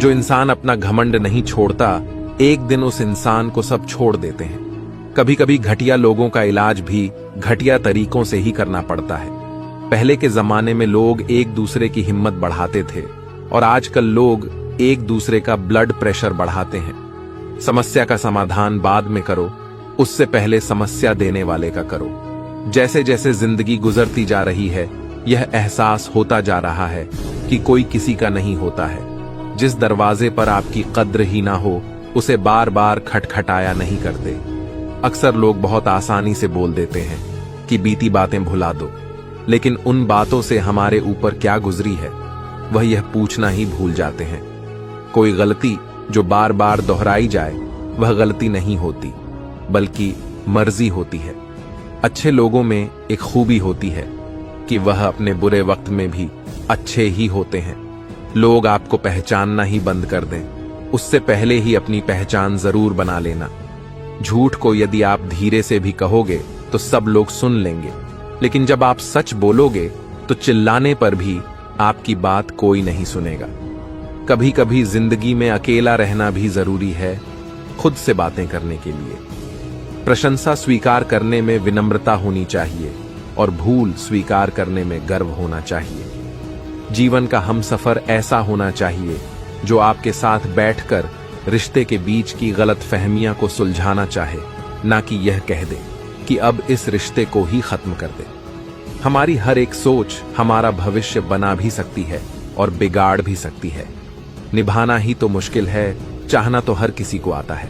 जो इंसान अपना घमंड नहीं छोड़ता, एक दिन उस इंसान को सब छोड़ देते हैं। कभी कभी घटिया लोगों का इलाज भी घटिया तरीकों से ही करना पड़ता है। पहले के जमाने में लोग एक दूसरे की हिम्मत बढ़ाते थे और आजकल लोग एक दूसरे का ब्लड प्रेशर बढ़ाते हैं। समस्या का समाधान बाद में करो, उससे पहले समस्या देने वाले का करो। जैसे जैसे जिंदगी गुजरती जा रही है, यह एहसास होता जा रहा है कि कोई किसी का नहीं होता है। जिस दरवाजे पर आपकी कद्र ही ना हो, उसे बार बार खटखटाया नहीं करते। अक्सर लोग बहुत आसानी से बोल देते हैं कि बीती बातें भुला दो, लेकिन उन बातों से हमारे ऊपर क्या गुजरी है वह यह पूछना ही भूल जाते हैं। कोई गलती जो बार बार दोहराई जाए वह गलती नहीं होती, बल्कि मर्जी होती है। अच्छे लोगों में एक खूबी होती है कि वह अपने बुरे वक्त में भी अच्छे ही होते हैं। लोग आपको पहचानना ही बंद कर दें, उससे पहले ही अपनी पहचान जरूर बना लेना। झूठ को यदि आप धीरे से भी कहोगे तो सब लोग सुन लेंगे, लेकिन जब आप सच बोलोगे तो चिल्लाने पर भी आपकी बात कोई नहीं सुनेगा। कभी कभी जिंदगी में अकेला रहना भी जरूरी है, खुद से बातें करने के लिए। प्रशंसा स्वीकार करने में विनम्रता होनी चाहिए और भूल स्वीकार करने में गर्व होना चाहिए। जीवन का हमसफर ऐसा होना चाहिए जो आपके साथ बैठकर रिश्ते के बीच की गलतफहमियां को सुलझाना चाहे, ना कि यह कह दे कि अब इस रिश्ते को ही खत्म कर दे। हमारी हर एक सोच हमारा भविष्य बना भी सकती है और बिगाड़ भी सकती है। निभाना ही तो मुश्किल है, चाहना तो हर किसी को आता है।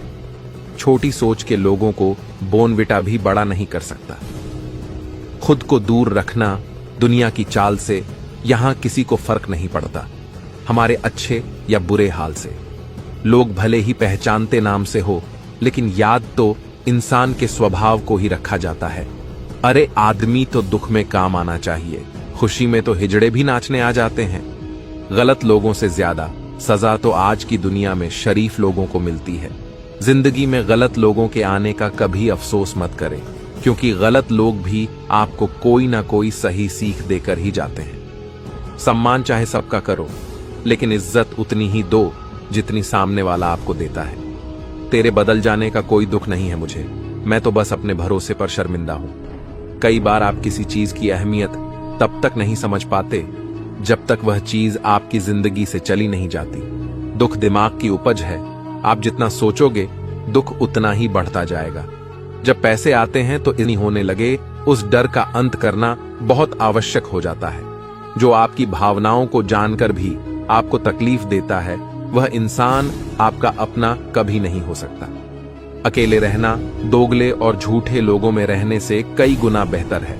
छोटी सोच के लोगों को बोनविटा भी बड़ा नहीं कर सकता। खुद को दूर रखना दुनिया की चाल से यहां किसी को फर्क नहीं पड़ता, हमारे अच्छे या बुरे हाल से। लोग भले ही पहचानते नाम से हो, लेकिन याद तो इंसान के स्वभाव को ही रखा जाता है। अरे आदमी तो दुख में काम आना चाहिए, खुशी में तो हिजड़े भी नाचने आ जाते हैं। गलत लोगों से ज्यादा सजा तो आज की दुनिया में शरीफ लोगों को मिलती है। जिंदगी में गलत लोगों के आने का कभी अफसोस मत करें, क्योंकि गलत लोग भी आपको कोई ना कोई सही सीख देकर ही जाते हैं। सम्मान चाहे सबका करो, लेकिन इज्जत उतनी ही दो जितनी सामने वाला आपको देता है। तेरे बदल जाने का कोई दुख नहीं है मुझे, मैं तो बस अपने भरोसे पर शर्मिंदा हूं। कई बार आप किसी चीज की अहमियत तब तक नहीं समझ पाते जब तक वह चीज आपकी जिंदगी से चली नहीं जाती। दुख दिमाग की उपज है, आप जितना सोचोगे दुख उतना ही बढ़ता जाएगा। जब पैसे आते हैं तो इन्हीं होने लगे, उस डर का अंत करना बहुत आवश्यक हो जाता है। जो आपकी भावनाओं को जानकर भी आपको तकलीफ देता है, वह इंसान आपका अपना कभी नहीं हो सकता। अकेले रहना दोगले और झूठे लोगों में रहने से कई गुना बेहतर है।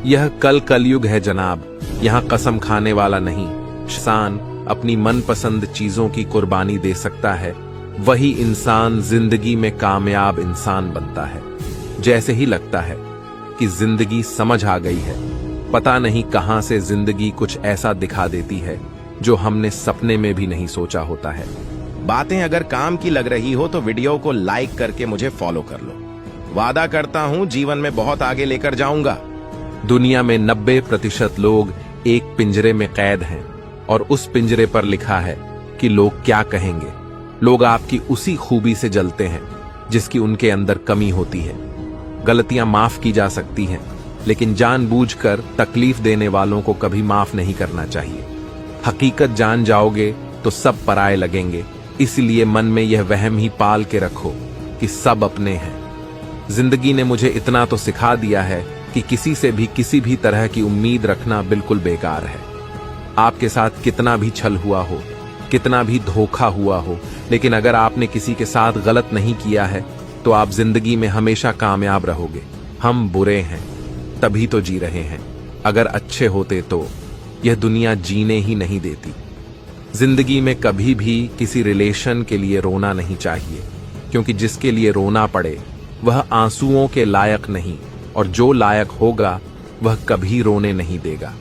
यह कलयुग है जनाब, यहाँ कसम खाने वाला नहीं। इंसान अपनी मनपसंद चीजों की कुर्बानी दे सकता है, वही इंसान जिंदगी में कामयाब इंसान बनता है। जैसे ही लगता है कि जिंदगी समझ आ गई है, पता नहीं कहां से जिंदगी कुछ ऐसा दिखा देती है जो हमने सपने में भी नहीं सोचा होता है। बातें अगर काम की लग रही हो तो वीडियो को लाइक करके मुझे फॉलो कर लो। वादा करता हूं जीवन में बहुत आगे लेकर जाऊंगा। दुनिया में 90% लोग एक पिंजरे में कैद हैं और उस पिंजरे पर लिखा है कि लोग क्या कहेंगे। लोग आपकी उसी खूबी से जलते हैं जिसकी उनके अंदर कमी होती है। गलतियां माफ की जा सकती हैं, लेकिन जानबूझकर तकलीफ देने वालों को कभी माफ नहीं करना चाहिए। हकीकत जान जाओगे तो सब पराये लगेंगे, इसलिए मन में यह वहम ही पाल के रखो कि सब अपने हैं। जिंदगी ने मुझे इतना तो सिखा दिया है कि किसी से भी किसी भी तरह की उम्मीद रखना बिल्कुल बेकार है। आपके साथ कितना भी छल हुआ हो, कितना भी धोखा हुआ हो, लेकिन अगर आपने किसी के साथ गलत नहीं किया है तो आप जिंदगी में हमेशा कामयाब रहोगे। हम बुरे हैं तभी तो जी रहे हैं, अगर अच्छे होते तो यह दुनिया जीने ही नहीं देती। जिंदगी में कभी भी किसी रिलेशन के लिए रोना नहीं चाहिए, क्योंकि जिसके लिए रोना पड़े वह आंसुओं के लायक नहीं, और जो लायक होगा वह कभी रोने नहीं देगा।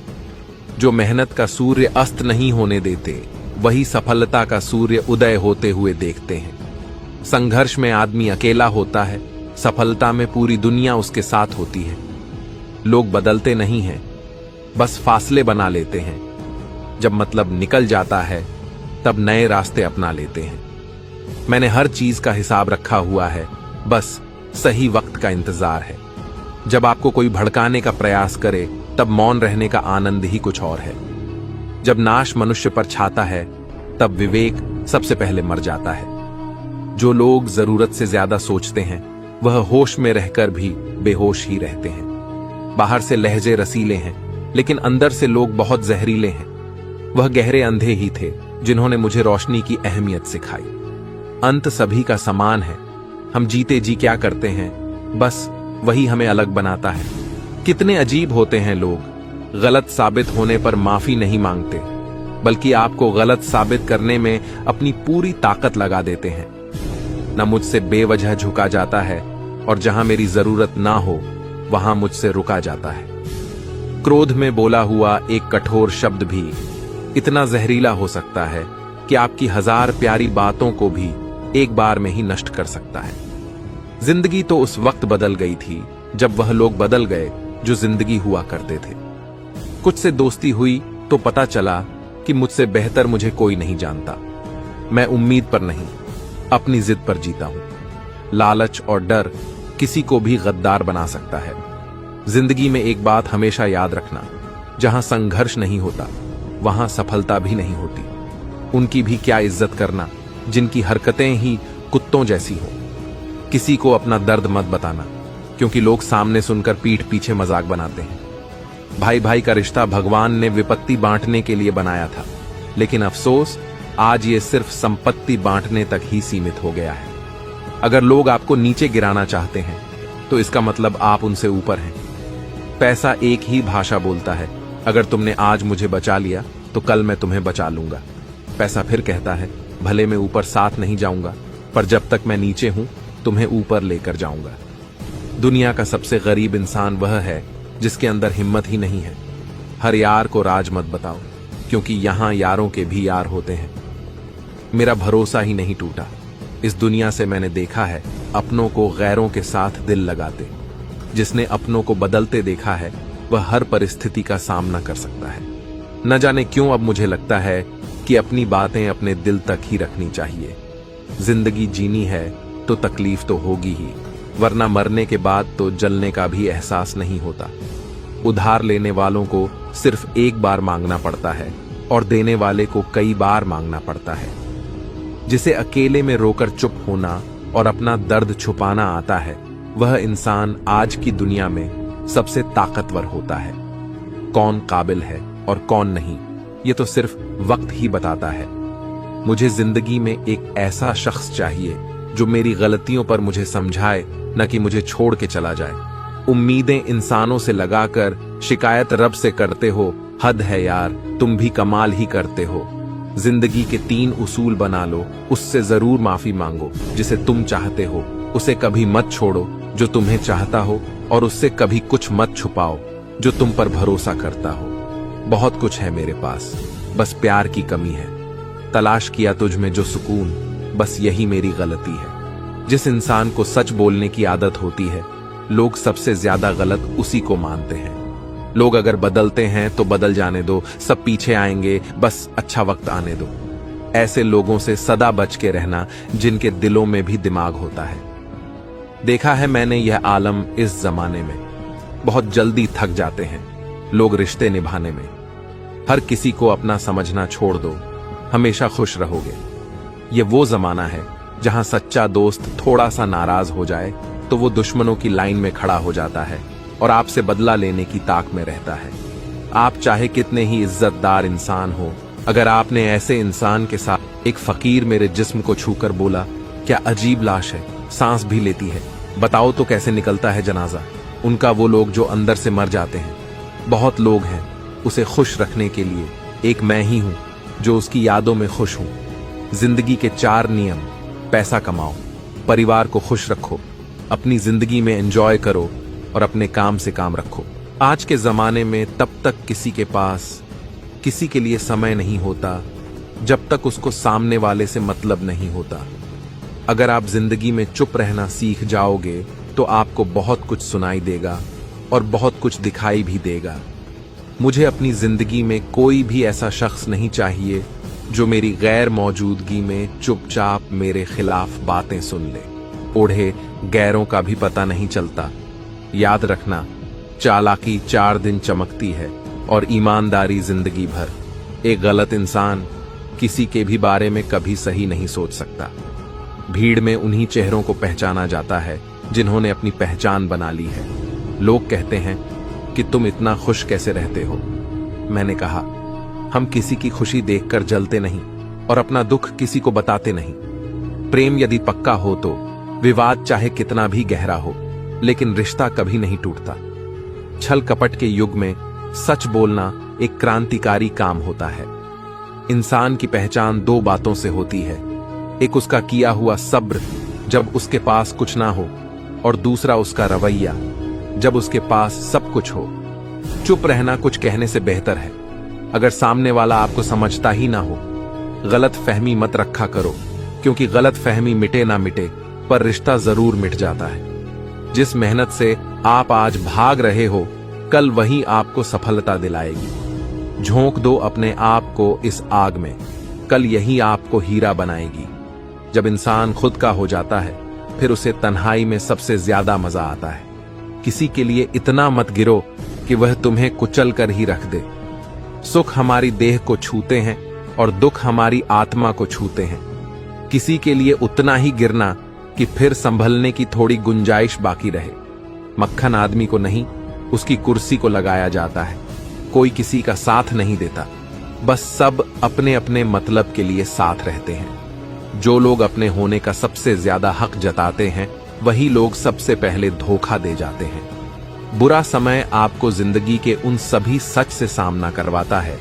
जो मेहनत का सूर्य अस्त नहीं होने देते, वही सफलता का सूर्य उदय होते हुए देखते हैं। संघर्ष में आदमी अकेला होता है, सफलता में पूरी दुनिया उसके साथ होती है। लोग बदलते नहीं हैं, बस फासले बना लेते हैं। जब मतलब निकल जाता है तब नए रास्ते अपना लेते हैं। मैंने हर चीज का हिसाब रखा हुआ है, बस सही वक्त का इंतजार है। जब आपको कोई भड़काने का प्रयास करे तब मौन रहने का आनंद ही कुछ और है। जब नाश मनुष्य पर छाता है तब विवेक सबसे पहले मर जाता है। जो लोग जरूरत से ज्यादा सोचते हैं वह होश में रहकर भी बेहोश ही रहते हैं। बाहर से लहजे रसीले हैं लेकिन अंदर से लोग बहुत जहरीले हैं। वह गहरे अंधे ही थे जिन्होंने मुझे रोशनी की अहमियत सिखाई। अंत सभी का समान है। हम जीते जी क्या करते हैं, बस वही हमें अलग बनाता है। कितने अजीब होते हैं लोग, गलत साबित होने पर माफी नहीं मांगते, बल्कि आपको गलत साबित करने में अपनी पूरी ताकत लगा देते हैं। न मुझसे बेवजह झुका जाता है और जहां मेरी जरूरत ना हो वहां मुझसे रुका जाता है। क्रोध में बोला हुआ एक कठोर शब्द भी इतना जहरीला हो सकता है कि आपकी 1000 प्यारी बातों को भी एक बार में ही नष्ट कर सकता है। जिंदगी तो उस वक्त बदल गई थी जब वह लोग बदल गए जो जिंदगी हुआ करते थे। कुछ से दोस्ती हुई तो पता चला कि मुझसे बेहतर मुझे कोई नहीं जानता। मैं उम्मीद पर नहीं, अपनी जिद पर जीता हूं। लालच और डर किसी को भी गद्दार बना सकता है। जिंदगी में एक बात हमेशा याद रखना, जहां संघर्ष नहीं होता वहां सफलता भी नहीं होती। उनकी भी क्या इज्जत करना जिनकी हरकतें ही कुत्तों जैसी हो। किसी को अपना दर्द मत बताना, क्योंकि लोग सामने सुनकर पीठ पीछे मजाक बनाते हैं। भाई भाई का रिश्ता भगवान ने विपत्ति बांटने के लिए बनाया था, लेकिन अफसोस आज ये सिर्फ संपत्ति बांटने तक ही सीमित हो गया है। अगर लोग आपको नीचे गिराना चाहते हैं तो इसका मतलब आप उनसे ऊपर हैं। पैसा एक ही भाषा बोलता है, अगर तुमने आज मुझे बचा लिया तो कल मैं तुम्हें बचा लूंगा। पैसा फिर कहता है, भले मैं ऊपर साथ नहीं जाऊंगा, पर जब तक मैं नीचे हूं तुम्हें ऊपर लेकर जाऊंगा। दुनिया का सबसे गरीब इंसान वह है जिसके अंदर हिम्मत ही नहीं है। हर यार को राज मत बताओ, क्योंकि यहां यारों के भी यार होते हैं। मेरा भरोसा ही नहीं टूटा। इस दुनिया से मैंने देखा है अपनों को गैरों के साथ दिल लगाते। जिसने अपनों को बदलते देखा है वह हर परिस्थिति का सामना कर सकता है। न जाने क्यों अब मुझे लगता है कि अपनी बातें अपने दिल तक ही रखनी चाहिए। जिंदगी जीनी है तो तकलीफ तो होगी ही, वरना मरने के बाद तो जलने का भी एहसास नहीं होता। उधार लेने वालों को सिर्फ एक बार मांगना पड़ता है और देने वाले को कई बार मांगना पड़ता है। जिसे अकेले में रोकर चुप होना और अपना दर्द छुपाना आता है, वह इंसान आज की दुनिया में सबसे ताकतवर होता है। कौन काबिल है और कौन नहीं, ये तो सिर्फ वक्त ही बताता है। मुझे जिंदगी में एक ऐसा शख्स चाहिए जो मेरी गलतियों पर मुझे समझाए, न कि मुझे छोड़ के चला जाए। उम्मीदें इंसानों से लगाकर शिकायत रब से करते हो, हद है यार, तुम भी कमाल ही करते हो। जिंदगी के 3 उसूल बना लो, उससे जरूर माफी मांगो जिसे तुम चाहते हो, उसे कभी मत छोड़ो जो तुम्हें चाहता हो, और उससे कभी कुछ मत छुपाओ जो तुम पर भरोसा करता हो। बहुत कुछ है मेरे पास, बस प्यार की कमी है। तलाश किया तुझ में जो सुकून, बस यही मेरी गलती है। जिस इंसान को सच बोलने की आदत होती है, लोग सबसे ज्यादा गलत उसी को मानते हैं। लोग अगर बदलते हैं तो बदल जाने दो, सब पीछे आएंगे, बस अच्छा वक्त आने दो। ऐसे लोगों से सदा बच के रहना जिनके दिलों में भी दिमाग होता है। देखा है मैंने यह आलम इस जमाने में, बहुत जल्दी थक जाते हैं लोग रिश्ते निभाने में। हर किसी को अपना समझना छोड़ दो, हमेशा खुश रहोगे। ये वो जमाना है जहां सच्चा दोस्त थोड़ा सा नाराज हो जाए तो वो दुश्मनों की लाइन में खड़ा हो जाता है और आपसे बदला लेने की ताक में रहता है। आप चाहे कितने ही इज्जतदार इंसान हो, अगर आपने ऐसे इंसान के साथ एक फकीर मेरे जिस्म को छूकर बोला, क्या अजीब लाश है, सांस भी लेती है, बताओ तो कैसे निकलता है जनाजा। उनका वो लोग जो अंदर से मर जाते हैं। बहुत लोग हैं उसे खुश रखने के लिए, एक मैं ही हूं जो उसकी यादों में खुश हूं। जिंदगी के 4 नियम: पैसा कमाओ, परिवार को खुश रखो, अपनी जिंदगी में एंजॉय करो और अपने काम से काम रखो। आज के जमाने में तब तक किसी के पास किसी के लिए समय नहीं होता जब तक उसको सामने वाले से मतलब नहीं होता। अगर आप जिंदगी में चुप रहना सीख जाओगे तो आपको बहुत कुछ सुनाई देगा और बहुत कुछ दिखाई भी देगा। मुझे अपनी जिंदगी में कोई भी ऐसा शख्स नहीं चाहिए जो मेरी गैर मौजूदगी में चुपचाप मेरे खिलाफ बातें सुन ले। ओढ़े गैरों का भी पता नहीं चलता। याद रखना, चालाकी 4 दिन चमकती है और ईमानदारी जिंदगी भर। एक गलत इंसान किसी के भी बारे में कभी सही नहीं सोच सकता। भीड़ में उन्हीं चेहरों को पहचाना जाता है जिन्होंने अपनी पहचान बना ली है। लोग कहते हैं कि तुम इतना खुश कैसे रहते हो। मैंने कहा, हम किसी की खुशी देखकर जलते नहीं और अपना दुख किसी को बताते नहीं। प्रेम यदि पक्का हो तो विवाद चाहे कितना भी गहरा हो, लेकिन रिश्ता कभी नहीं टूटता। छल कपट के युग में सच बोलना एक क्रांतिकारी काम होता है। इंसान की पहचान 2 बातों से होती है, एक उसका किया हुआ सब्र जब उसके पास कुछ ना हो, और दूसरा उसका रवैया जब उसके पास सब कुछ हो। चुप रहना कुछ कहने से बेहतर है। अगर सामने वाला आपको समझता ही ना हो, गलत फहमी मत रखा करो, क्योंकि गलत फहमी मिटे ना मिटे पर रिश्ता जरूर मिट जाता है। जिस मेहनत से आप आज भाग रहे हो, कल वही आपको सफलता दिलाएगी। झोंक दो अपने आप को इस आग में, कल यही आपको हीरा बनाएगी। जब इंसान खुद का हो जाता है, फिर उसे तन्हाई में सबसे ज्यादा मजा आता है। किसी के लिए इतना मत गिरो कि वह तुम्हें कुचल कर ही रख दे। सुख हमारी देह को छूते हैं और दुख हमारी आत्मा को छूते हैं। किसी के लिए उतना ही गिरना कि फिर संभलने की थोड़ी गुंजाइश बाकी रहे। मक्खन आदमी को नहीं, उसकी कुर्सी को लगाया जाता है। कोई किसी का साथ नहीं देता, बस सब अपने अपने मतलब के लिए साथ रहते हैं। जो लोग अपने होने का सबसे ज्यादा हक जताते हैं, वही लोग सबसे पहले धोखा दे जाते हैं। बुरा समय आपको जिंदगी के उन सभी सच से सामना करवाता है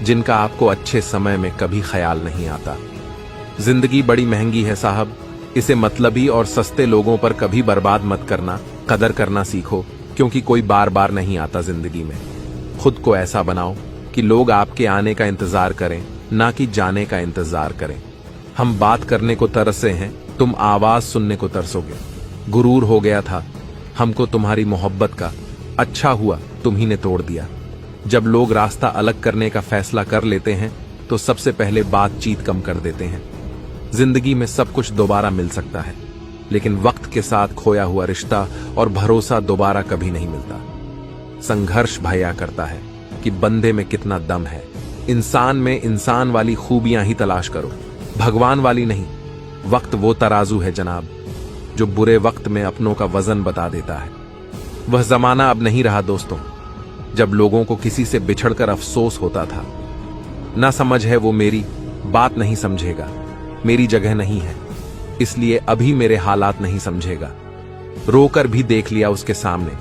जिनका आपको अच्छे समय में कभी ख्याल नहीं आता। जिंदगी बड़ी महंगी है साहब, इसे मतलबी और सस्ते लोगों पर कभी बर्बाद मत करना। कदर करना सीखो, क्योंकि कोई बार बार नहीं आता जिंदगी में। खुद को ऐसा बनाओ कि लोग आपके आने का इंतजार करें, ना कि जाने का इंतजार करें। हम बात करने को तरसे हैं, तुम आवाज सुनने को तरसोगे। गुरूर हो गया था हमको तुम्हारी मोहब्बत का, अच्छा हुआ तुम ही ने तोड़ दिया। जब लोग रास्ता अलग करने का फैसला कर लेते हैं, तो सबसे पहले बातचीत कम कर देते हैं। जिंदगी में सब कुछ दोबारा मिल सकता है, लेकिन वक्त के साथ खोया हुआ रिश्ता और भरोसा दोबारा कभी नहीं मिलता। संघर्ष भया करता है कि बंदे में कितना दम है। इंसान में इंसान वाली खूबियां ही तलाश करो, भगवान वाली नहीं। वक्त वो तराजू है जनाब, जो बुरे वक्त में अपनों का वजन बता देता है। वह जमाना अब नहीं रहा दोस्तों, जब लोगों को किसी से बिछड़कर अफसोस होता था। ना समझ है वो मेरी बात नहीं समझेगा, मेरी जगह नहीं है, इसलिए अभी मेरे हालात नहीं समझेगा। रोकर भी देख लिया उसके सामने,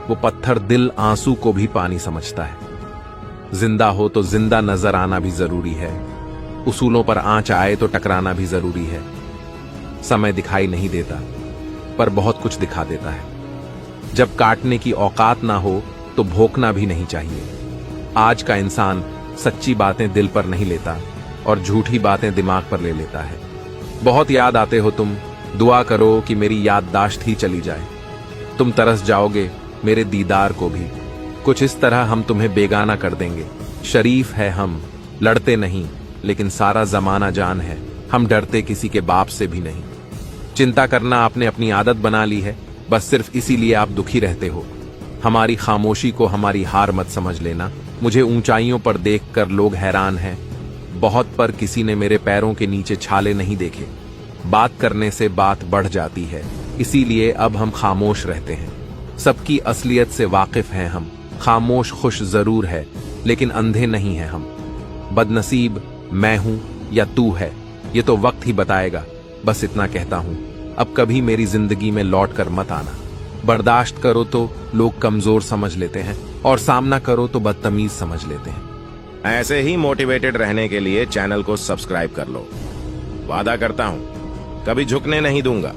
वो पत्थर दिल आंसू को भी पानी समझता है। जिंदा हो तो जिंदा नजर आना भी जरूरी है, उसूलों पर आंच आए तो टकराना भी जरूरी है। समय दिखाई नहीं देता, पर बहुत कुछ दिखा देता है। जब काटने की औकात ना हो तो भोंकना भी नहीं चाहिए। आज का इंसान सच्ची बातें दिल पर नहीं लेता और झूठी बातें दिमाग पर ले लेता है। बहुत याद आते हो तुम, दुआ करो कि मेरी याददाश्त ही चली जाए। तुम तरस जाओगे मेरे दीदार को भी। कुछ इस तरह हम तुम्हें बेगाना कर देंगे। शरीफ है हम, लड़ते नहीं, लेकिन सारा जमाना जान है, हम डरते किसी के बाप से भी नहीं। चिंता करना आपने अपनी आदत बना ली है, बस सिर्फ इसीलिए आप दुखी रहते हो। हमारी खामोशी को हमारी हार मत समझ लेना। मुझे ऊंचाइयों पर देखकर लोग हैरान हैं, बहुत पर किसी ने मेरे पैरों के नीचे छाले नहीं देखे। बात करने से बात बढ़ जाती है, इसीलिए अब हम खामोश रहते हैं। सबकी असलियत से वाकिफ हैं हम। खामोश खुश जरूर है, लेकिन अंधे नहीं हैं हम। बदनसीब मैं हूं या तू है, ये तो वक्त ही बताएगा। बस इतना कहता हूं, अब कभी मेरी जिंदगी में लौट कर मत आना। बर्दाश्त करो तो लोग कमजोर समझ लेते हैं, और सामना करो तो बदतमीज समझ लेते हैं। ऐसे ही मोटिवेटेड रहने के लिए चैनल को सब्सक्राइब कर लो। वादा करता हूं, कभी झुकने नहीं दूंगा।